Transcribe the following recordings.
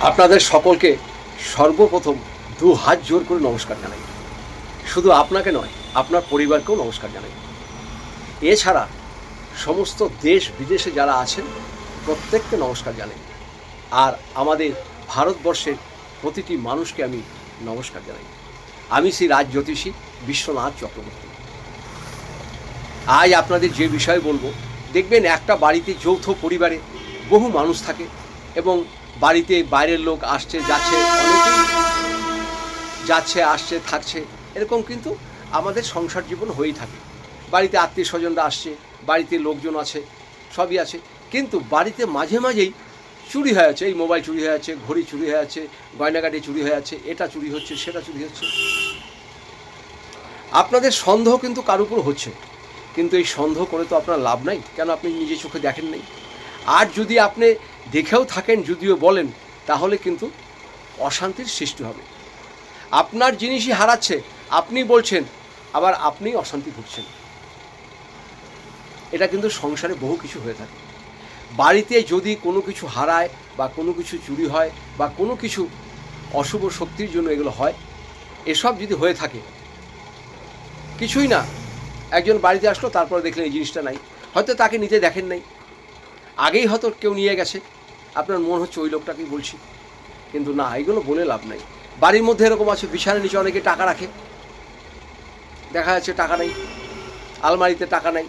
আপনাদের সকলকে সর্বপ্রথম দু হাত জোর করে নমস্কার জানাই। শুধু আপনাকে নয়, আপনার পরিবারকেও নমস্কার জানাই। এছাড়া সমস্ত দেশ বিদেশে যারা আছেন প্রত্যেককে নমস্কার জানাই। আর আমাদের ভারতবর্ষের প্রতিটি মানুষকে আমি নমস্কার জানাই। আমি শ্রী রাজ জ্যোতিষী বিশ্বনাথ চক্রবর্তী। আজ আপনাদের যে বিষয় বলবো, দেখবেন একটা বাড়িতে যৌথ পরিবারে বহু মানুষ থাকে এবং বাড়িতে বাইরের লোক আসছে যাচ্ছে, অনেকেই যাচ্ছে আসছে থাকছে, এরকম কিন্তু আমাদের সংসার জীবন হয়েই থাকে। বাড়িতে আত্মীয় স্বজনরা আসছে, বাড়িতে লোকজন আছে, সবই আছে, কিন্তু বাড়িতে মাঝে মাঝেই চুরি হয়ে যাচ্ছে। এই মোবাইল চুরি হয়ে যাচ্ছে, ঘড়ি চুরি হয়ে যাচ্ছে, গয়নাগাটি চুরি হয়ে যাচ্ছে, এটা চুরি হচ্ছে, সেটা চুরি হচ্ছে। আপনাদের সন্দেহ কিন্তু কার উপর হচ্ছে, কিন্তু এই সন্দেহ করে তো আপনার লাভ নাই, কেন আপনি নিজে চোখে দেখেন নাই। আর যদি আপনি দেখেও থাকেন, যদিও বলেন, তাহলে কিন্তু অশান্তির সৃষ্টি হবে। আপনার জিনিসই হারাচ্ছে, আপনি বলছেন, আবার আপনিই অশান্তি ভুগছেন। এটা কিন্তু সংসারে বহু কিছু হয়ে থাকে। বাড়িতে যদি কোনো কিছু হারায় বা কোনো কিছু চুরি হয় বা কোনো কিছু অশুভ শক্তির জন্য এগুলো হয়, এসব যদি হয়ে থাকে, কিছুই না, একজন বাড়িতে আসলো, তারপরে দেখলেন এই জিনিসটা নাই, হয়তো তাকে নিতে দেখেন নাই, আগেই হয়তো কেউ নিয়ে গেছে, আপনার মন হচ্ছে ওই লোকটাকেই বলছি, কিন্তু না, এগুলো বলে লাভ নাই। বাড়ির মধ্যে এরকম আছে, বিছানার নিচে অনেকে টাকা রাখে, দেখা যাচ্ছে টাকা নেই, আলমারিতে টাকা নেই।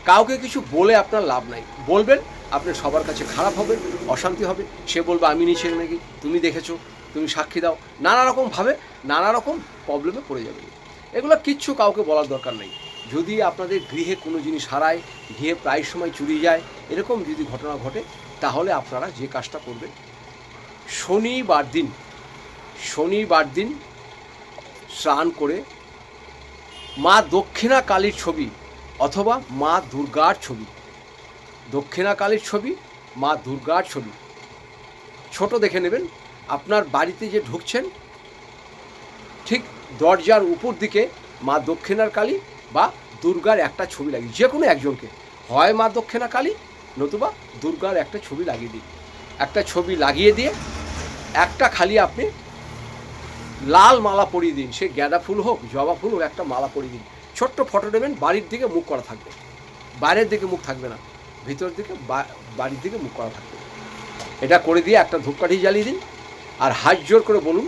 কাউকে কিছু বলে আপনার লাভ নাই। বলবেন, আপনি সবার কাছে খারাপ হবেন, অশান্তি হবে। সে বলবে আমি নিচে নাকি, তুমি দেখেছো, তুমি সাক্ষী দাও, নানা রকমভাবে নানা রকম প্রবলেমে পড়ে যাবে। এগুলো কিচ্ছু কাউকে বলার দরকার নেই। যদি আপনাদের গৃহে কোনো জিনিস হারায়, গৃহে প্রায় সময় চুরি যায়, এরকম যদি ঘটনা ঘটে, তাহলে আপনারা যে কাজটা করবেন, শনিবার দিন স্নান করে মা দক্ষিণা কালীর ছবি অথবা মা দুর্গার ছবি, দক্ষিণা কালীর ছবি, মা দুর্গার ছবি ছোট দেখে নেবেন। আপনার বাড়িতে যে ঢুকছেন, ঠিক দরজার উপর দিকে মা দক্ষিণার কালী বা দুর্গার একটা ছবি লাগিয়ে, যে কোনো একজনকে, হয় মা দক্ষিণা কালী নতুবা দুর্গার একটা ছবি লাগিয়ে দিন। একটা ছবি লাগিয়ে দিয়ে একটা খালি আপনি লাল মালা পরিয়ে দিন, সে গাঁদা ফুল হোক, জবা ফুল হোক, একটা মালা পরিয়ে দিন। ছোট্ট ফটো নেবেন, বাড়ির দিকে মুখ করা থাকবে, বাইরের দিকে মুখ থাকবে না, ভিতর দিকে বাড়ির দিকে মুখ করা থাকবে। এটা করে দিয়ে একটা ধূপকাঠি জ্বালিয়ে দিন, আর হাত জোর করে বলুন,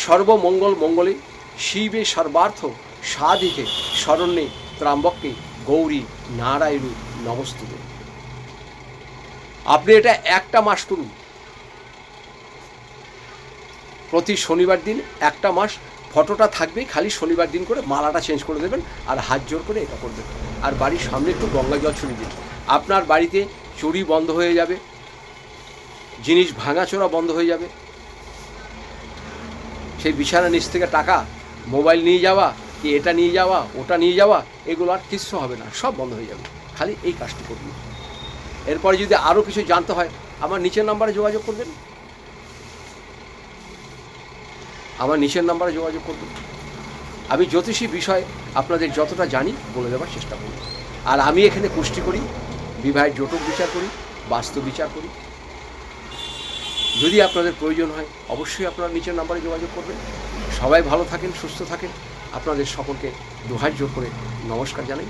সর্বমঙ্গল মঙ্গলে শিবে সর্বার্থ সাধিকে শরণ্যে ত্রাম্বকে গৌরী নারায়ণী নমস্তুতে। আপনি এটা একটা মাস করুন, প্রতি শনিবার দিন একটা মাস। ফটোটা থাকবেই, খালি শনিবার দিন করে মালাটা চেঞ্জ করে দেবেন আর হাত জোর করে এটা করবেন। আর বাড়ির সামনে একটু গঙ্গা জল ছড়িয়ে দিন। আপনার বাড়িতে চুরি বন্ধ হয়ে যাবে, জিনিস ভাঙাচোরা বন্ধ হয়ে যাবে। সেই বিছানার নিচ থেকে টাকা, মোবাইল নিয়ে যাওয়া, কি এটা নিয়ে যাওয়া, ওটা নিয়ে যাওয়া, এগুলো আর কিছু হবে না, সব বন্ধ হয়ে যাবে। খালি এই কাজটি করবেন। এরপরে যদি আরও কিছু জানতে হয়, আমার নিচের নাম্বারে যোগাযোগ করবেন, আমি জ্যোতিষী বিষয় আপনাদের যতটা জানি বলে দেওয়ার চেষ্টা করি। আর আমি এখানে কুষ্টি করি, বিবাহের জটক বিচার করি, বাস্তু বিচার করি। যদি আপনাদের প্রয়োজন হয়, অবশ্যই আপনারা নিচের নাম্বারে যোগাযোগ করবেন। সবাই ভালো থাকেন, সুস্থ থাকেন। আপনাদের সকলকে দুহাত জোর করে নমস্কার জানাই।